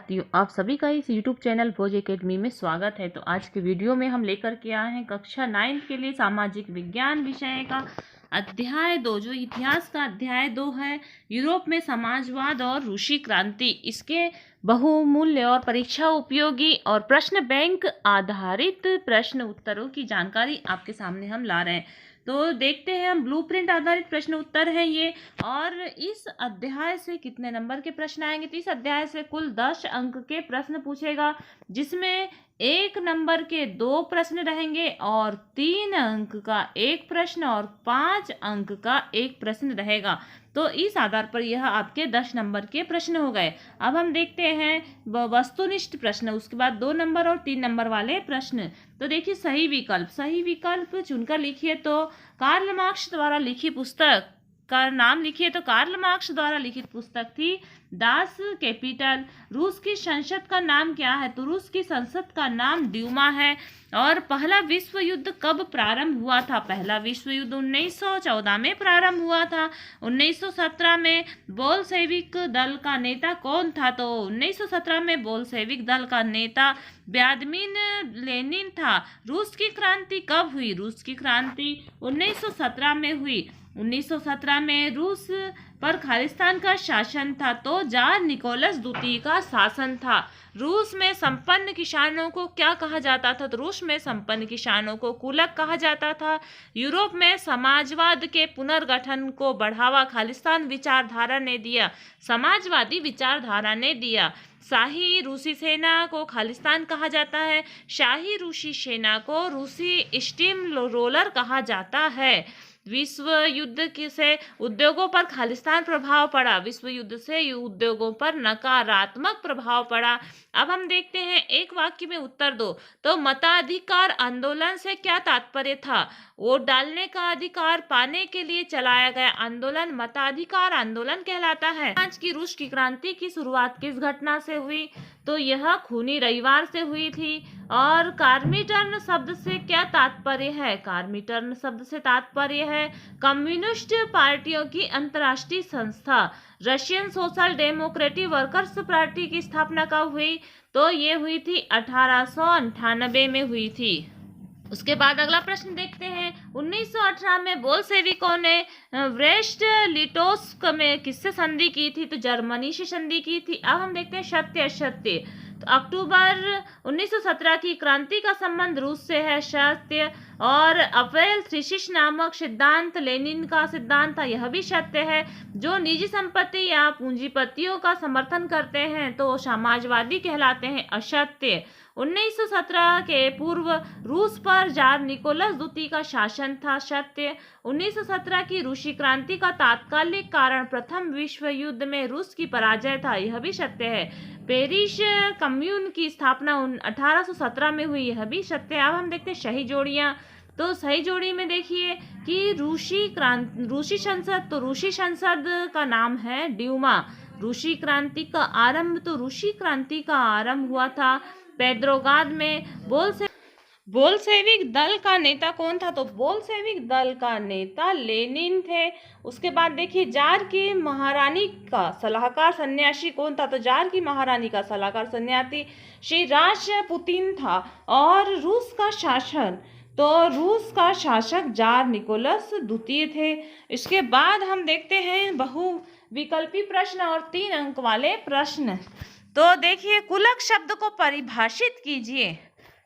विद्यार्थियों, आप सभी का इस YouTube चैनल भोज एकेडमी में स्वागत है। तो आज के वीडियो में हम लेकर के आए हैं कक्षा 9 के लिए सामाजिक विज्ञान विषय का अध्याय 2, जो इतिहास का अध्याय 2 है, यूरोप में समाजवाद और रूसी क्रांति। इसके बहुमूल्य और परीक्षा उपयोगी और प्रश्न बैंक आधारित प्रश्न उत्तरों की जानकारी आपके सामने हम ला रहे हैं। तो देखते हैं हम, ब्लूप्रिंट आधारित प्रश्न उत्तर है ये। और इस अध्याय से कितने नंबर के प्रश्न आएंगे? तो इस अध्याय से कुल 10 अंक के प्रश्न पूछेगा, जिसमें 1 नंबर के 2 प्रश्न रहेंगे और 3 अंक का 1 प्रश्न और 5 अंक का 1 प्रश्न रहेगा। तो इस आधार पर यह आपके 10 नंबर के प्रश्न हो गए। अब हम देखते हैं वस्तुनिष्ठ प्रश्न, उसके बाद 2 नंबर और 3 नंबर वाले प्रश्न। तो देखिए, सही विकल्प चुनकर लिखिए। तो कार्ल मार्क्स द्वारा लिखी पुस्तक का नाम लिखिए। तो कार्ल मार्क्स द्वारा लिखित पुस्तक थी दास कैपिटल। रूस की संसद का नाम क्या है? तो रूस की संसद का नाम ड्यूमा है। और पहला विश्व युद्ध कब प्रारंभ हुआ था? पहला विश्व युद्ध 1914 में प्रारंभ हुआ था। 1917 में बोल्शेविक दल का नेता कौन था? तो 1917 में बोल्शेविक दल का नेता व्लादिमीर लेनिन था। रूस की क्रांति कब हुई? रूस की क्रांति 1917 में हुई। 1917 में रूस पर खालिस्तान का शासन था, तो जार निकोलस द्वितीय का शासन था। रूस में संपन्न किसानों को क्या कहा जाता था? तो रूस में संपन्न किसानों को कुलक कहा जाता था। यूरोप में समाजवाद के पुनर्गठन को बढ़ावा खालिस्तान विचारधारा ने दिया, समाजवादी विचारधारा ने दिया। शाही रूसी सेना को खालिस्तान कहा जाता है। शाही रूसी सेना को रूसी स्टीम रोलर कहा जाता है। विश्व युद्ध से उद्योगों पर खालिस्तान प्रभाव पड़ा। विश्व युद्ध से उद्योगों पर नकारात्मक प्रभाव पड़ा। अब हम देखते हैं, एक वाक्य में उत्तर दो। तो मताधिकार आंदोलन से क्या तात्पर्य था? वोट डालने का अधिकार पाने के लिए चलाया गया आंदोलन मताधिकार आंदोलन कहलाता है। आज की रूस की क्रांति की शुरुआत किस घटना से हुई? तो यह खूनी रविवार से हुई थी। और कार्मिटर्न शब्द से क्या तात्पर्य है? कार्मिटर्न शब्द से तात्पर्य है कम्युनिस्ट पार्टियों की अंतर्राष्ट्रीय संस्था। Russian social democratic workers party की स्थापना कब हुई? तो ये हुई थी 1898 में हुई थी। उसके बाद अगला प्रश्न देखते हैं, 1918 में बोल्शेविकों ने ब्रेस्ट लिटोस्क में किससे संधि की थी? तो जर्मनी से संधि की थी। अब हम देखते हैं सत्य असत्य। तो अक्टूबर 1917 की क्रांति का संबंध रूस से है, सत्य। और अप्रैल थीसिस नामक सिद्धांत लेनिन का सिद्धांत था, यह भी सत्य है। जो निजी संपत्ति या पूंजीपतियों का समर्थन करते हैं तो समाजवादी कहलाते हैं, असत्य। 1917 के पूर्व रूस पर जार निकोलस द्वितीय का शासन था, सत्य। 1917 की रूसी क्रांति का तात्कालिक कारण प्रथम विश्व युद्ध में रूस की पराजय था, यह भी सत्य है। पेरिस कम्यून की स्थापना 1817 में हुई, यह भी सत्य। अब हम देखते हैं सही जोड़ियां। तो सही जोड़ी में देखिए कि रूसी संसद, तो रूसी संसद का नाम है ड्यूमा। रूसी क्रांति का आरंभ, तो रूसी क्रांति का आरंभ हुआ था पेट्रोग्राद में। बोल्शेविक दल का नेता कौन था? तो बोल्शेविक दल का नेता लेनिन थे। उसके बाद देखिए, जार की महारानी का सलाहकार सन्यासी कौन था? तो जार की महारानी का सलाहकार सन्यासी श्री रासपुतिन था। और रूस का शासन, तो रूस का शासक जार निकोलस द्वितीय थे। इसके बाद हम देखते हैं बहुविकल्पी प्रश्न और 3 अंक वाले प्रश्न। तो देखिए, कुलक शब्द को परिभाषित कीजिए।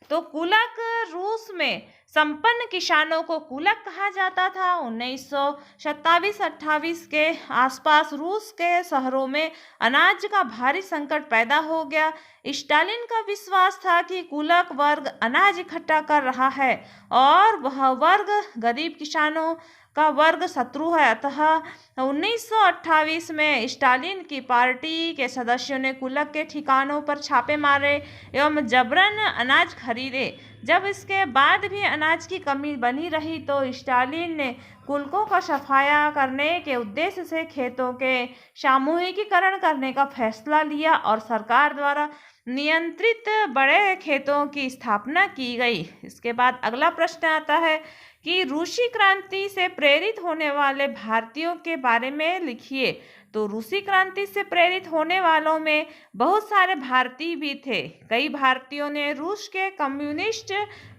तो कुलक, रूस में संपन्न किसानों को कुलक कहा जाता था। 1927-28 के आसपास रूस के शहरों में अनाज का भारी संकट पैदा हो गया। स्टालिन का विश्वास था कि कुलक वर्ग अनाज इकट्ठा कर रहा है और वह वर्ग गरीब किसानों का वर्ग शत्रु है। अतः 1928 में स्टालिन की पार्टी के सदस्यों ने कुलक के ठिकानों पर छापे मारे एवं जबरन अनाज खरीदे। जब इसके बाद भी अनाज की कमी बनी रही तो स्टालिन ने कुलकों का सफाया करने के उद्देश्य से खेतों के सामूहिकीकरण करने का फैसला लिया और सरकार द्वारा नियंत्रित बड़े खेतों की स्थापना की गई। इसके बाद अगला प्रश्न आता है कि रूसी क्रांति से प्रेरित होने वाले भारतीयों के बारे में लिखिए। तो रूसी क्रांति से प्रेरित होने वालों में बहुत सारे भारतीय भी थे। कई भारतीयों ने रूस के कम्युनिस्ट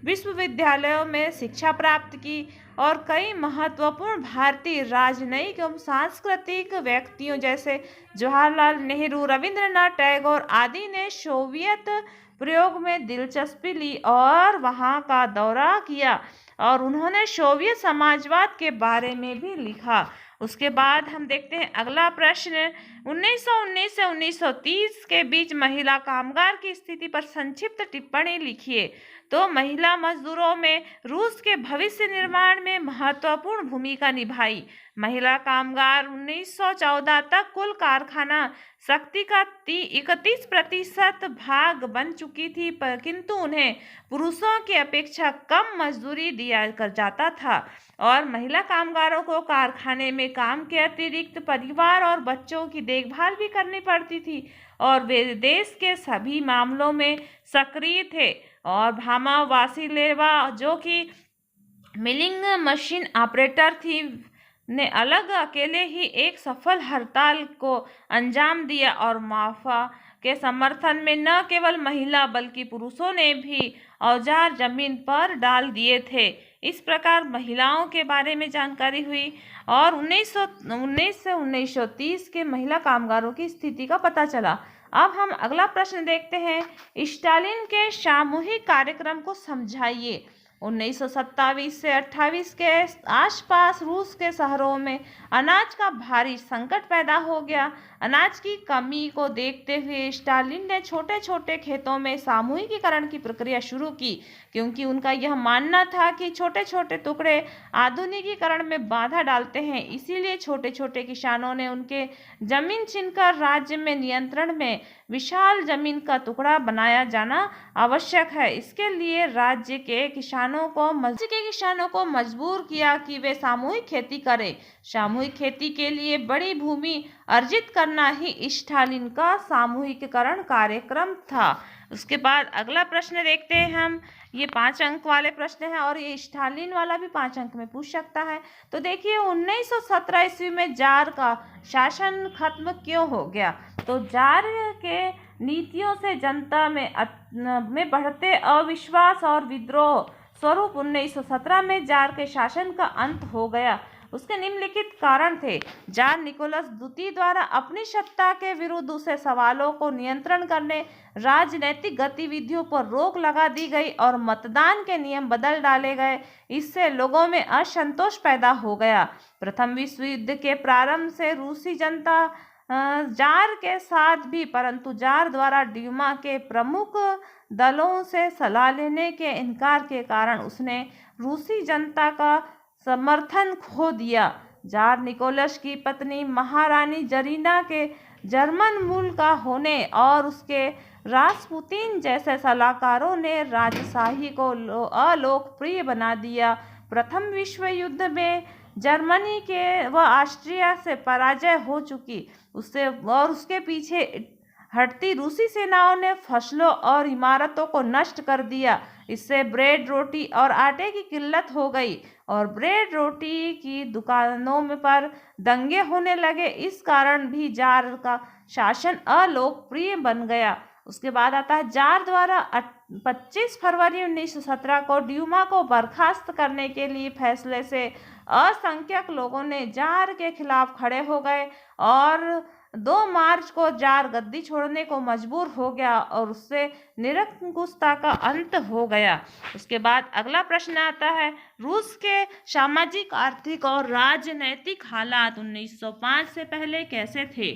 विश्वविद्यालयों में शिक्षा प्राप्त की और कई महत्वपूर्ण भारतीय राजनयिक एवं सांस्कृतिक व्यक्तियों जैसे जवाहरलाल नेहरू, रविंद्रनाथ टैगोर आदि ने सोवियत प्रयोग में दिलचस्पी ली और वहां का दौरा किया और उन्होंने सोवियत समाजवाद के बारे में भी लिखा। उसके बाद हम देखते हैं अगला प्रश्न, 1919 से 1930 के बीच महिला कामगार की स्थिति पर संक्षिप्त टिप्पणी लिखिए। तो महिला मजदूरों में रूस के भविष्य निर्माण में महत्वपूर्ण भूमिका निभाई। महिला कामगार 1914 तक कुल कारखाना शक्ति का 31% भाग बन चुकी थी, किंतु उन्हें पुरुषों की अपेक्षा कम मजदूरी दिया कर जाता था और महिला कामगारों को कारखाने में काम के अतिरिक्त परिवार और बच्चों की देखभाल भी करनी पड़ती थी और वे देश के सभी मामलों में सक्रिय थे। और भामा वासिलेवा जो कि मिलिंग मशीन ऑपरेटर थी ने अलग अकेले ही एक सफल हड़ताल को अंजाम दिया और माफा के समर्थन में न केवल महिला बल्कि पुरुषों ने भी औजार जमीन पर डाल दिए थे। इस प्रकार महिलाओं के बारे में जानकारी हुई और 1919 से 1930 के महिला कामगारों की स्थिति का पता चला। अब हम अगला प्रश्न देखते हैं, स्टालिन के सामूहिक कार्यक्रम को समझाइए। 1927 से 28 के आसपास रूस के शहरों में अनाज का भारी संकट पैदा हो गया। अनाज की कमी को देखते हुए स्टालिन ने छोटे छोटे खेतों में सामूहिकीकरण की प्रक्रिया शुरू की, क्योंकि उनका यह मानना था कि छोटे छोटे टुकड़े आधुनिकीकरण में बाधा डालते हैं। इसीलिए छोटे छोटे किसानों ने उनके जमीन छीनकर राज्य में नियंत्रण में विशाल जमीन का टुकड़ा बनाया जाना आवश्यक है। इसके लिए राज्य के किसानों को मजबूर किया कि वे सामूहिक खेती करें। सामूहिक खेती के लिए बड़ी भूमि अर्जित करना ही स्टालिन का सामूहिकीकरण कार्यक्रम था। उसके बाद अगला प्रश्न देखते हैं हम, ये 5 अंक वाले प्रश्न है और ये स्टालिन वाला भी 5 अंक में पूछ सकता है। तो देखिए 1917 ईस्वी में जार का शासन खत्म क्यों हो गया? तो जार के नीतियों से जनता में बढ़ते अविश्वास और विद्रोह स्वरूप 1917 में जार के शासन का अंत हो गया। उसके निम्नलिखित कारण थे। जार निकोलस द्वितीय द्वारा अपनी सत्ता के विरुद्ध उसे सवालों को नियंत्रण करने, राजनीतिक गतिविधियों पर रोक लगा दी गई और मतदान के नियम बदल डाले गए। इससे लोगों में असंतोष पैदा हो गया। प्रथम विश्व युद्ध के प्रारंभ से रूसी जनता जार के साथ भी, परंतु जार द्वारा ड्यूमा के प्रमुख दलों से सलाह लेने के इनकार के कारण उसने रूसी जनता का समर्थन खो दिया। जार निकोलस की पत्नी महारानी जरीना के जर्मन मूल का होने और उसके रासपुतीन जैसे सलाहकारों ने राजशाही को अलोकप्रिय बना दिया। प्रथम विश्व युद्ध में जर्मनी के व ऑस्ट्रिया से पराजय हो चुकी उसके पीछे हटती रूसी सेनाओं ने फसलों और इमारतों को नष्ट कर दिया। इससे ब्रेड, रोटी और आटे की किल्लत हो गई और ब्रेड रोटी की दुकानों में पर दंगे होने लगे। इस कारण भी जार का शासन अलोकप्रिय बन गया। उसके बाद आता है जार द्वारा 25 फरवरी 1917 को ड्यूमा को बर्खास्त करने के लिए फैसले से असंख्यक लोगों ने जार के खिलाफ खड़े हो गए और 2 मार्च को जार गद्दी छोड़ने को मजबूर हो गया और उससे निरंकुशता का अंत हो गया। उसके बाद अगला प्रश्न आता है, रूस के सामाजिक, आर्थिक और राजनैतिक हालात 1905 से पहले कैसे थे?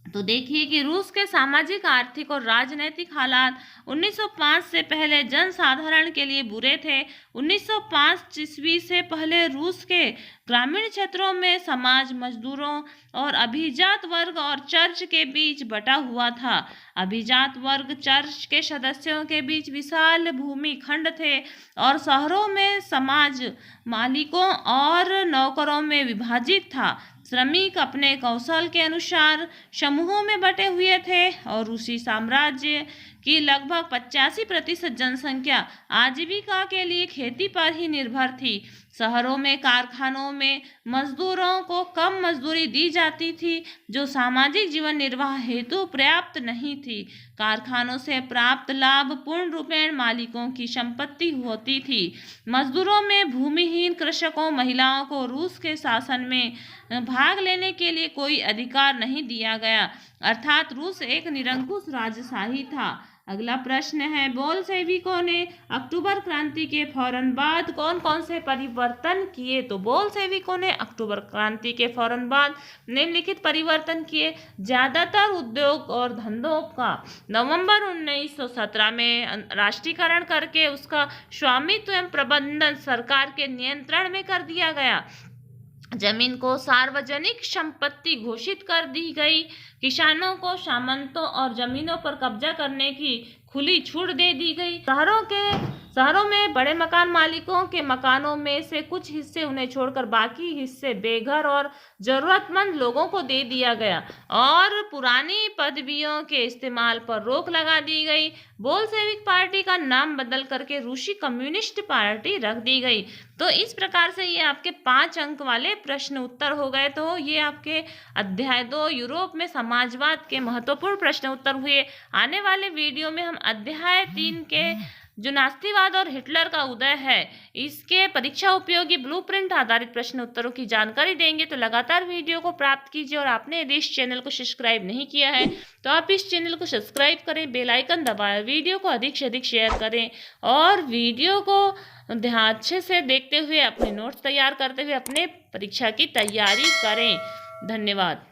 तो देखिए कि रूस के सामाजिक, आर्थिक और राजनैतिक हालात 1905 से पहले जनसाधारण के लिए बुरे थे। 1905 ईस्वी से पहले रूस के ग्रामीण क्षेत्रों में समाज मजदूरों और अभिजात वर्ग और चर्च के बीच बटा हुआ था। अभिजात वर्ग चर्च के सदस्यों के बीच विशाल भूमि खंड थे और शहरों में समाज मालिकों और नौकरों में विभाजित था। श्रमिक अपने कौशल के अनुसार समूहों में बटे हुए थे और रूसी साम्राज्य कि लगभग 85% जनसंख्या आजीविका के लिए खेती पर ही निर्भर थी। शहरों में कारखानों में मजदूरों को कम मजदूरी दी जाती थी, जो सामाजिक जीवन निर्वाह हेतु पर्याप्त नहीं थी। कारखानों से प्राप्त लाभ पूर्ण रूपेण मालिकों की संपत्ति होती थी। मजदूरों में भूमिहीन कृषकों, महिलाओं को रूस के शासन में भाग लेने के लिए कोई अधिकार नहीं दिया गया, अर्थात रूस एक निरंकुश राजशाही था। अगला प्रश्न है, बोल्शेविकों ने अक्टूबर क्रांति के फौरन बाद कौन कौन से परिवर्तन किए? तो बोल्शेविकों ने अक्टूबर क्रांति के फौरन बाद निम्नलिखित परिवर्तन किए। ज्यादातर उद्योग और धंधों का नवंबर 1917 में राष्ट्रीयकरण करके उसका स्वामित्व एवं प्रबंधन सरकार के नियंत्रण में कर दिया गया। जमीन को सार्वजनिक संपत्ति घोषित कर दी गई। किसानों को सामंतों और जमीनों पर कब्जा करने की खुली छूट दे दी गई। शहरों में बड़े मकान मालिकों के मकानों में से कुछ हिस्से उन्हें छोड़कर बाकी हिस्से बेघर और जरूरतमंद लोगों को दे दिया गया और पुरानी पदवियों के इस्तेमाल पर रोक लगा दी गई। बोल्शेविक पार्टी का नाम बदल करके रूसी कम्युनिस्ट पार्टी रख दी गई। तो इस प्रकार से ये आपके 5 अंक वाले प्रश्न उत्तर हो गए। तो ये आपके अध्याय 2 यूरोप में समाजवाद के महत्वपूर्ण प्रश्न उत्तर हुए। आने वाले वीडियो में हम अध्याय 3 के जो नास्तिवाद और हिटलर का उदय है, इसके परीक्षा उपयोगी ब्लूप्रिंट आधारित प्रश्न उत्तरों की जानकारी देंगे। तो लगातार वीडियो को प्राप्त कीजिए और आपने यदि इस चैनल को सब्सक्राइब नहीं किया है तो आप इस चैनल को सब्सक्राइब करें, बेल आइकन दबाएं, वीडियो को अधिक से अधिक शेयर करें और वीडियो को अच्छे से देखते हुए अपने नोट्स तैयार करते हुए अपने परीक्षा की तैयारी करें। धन्यवाद।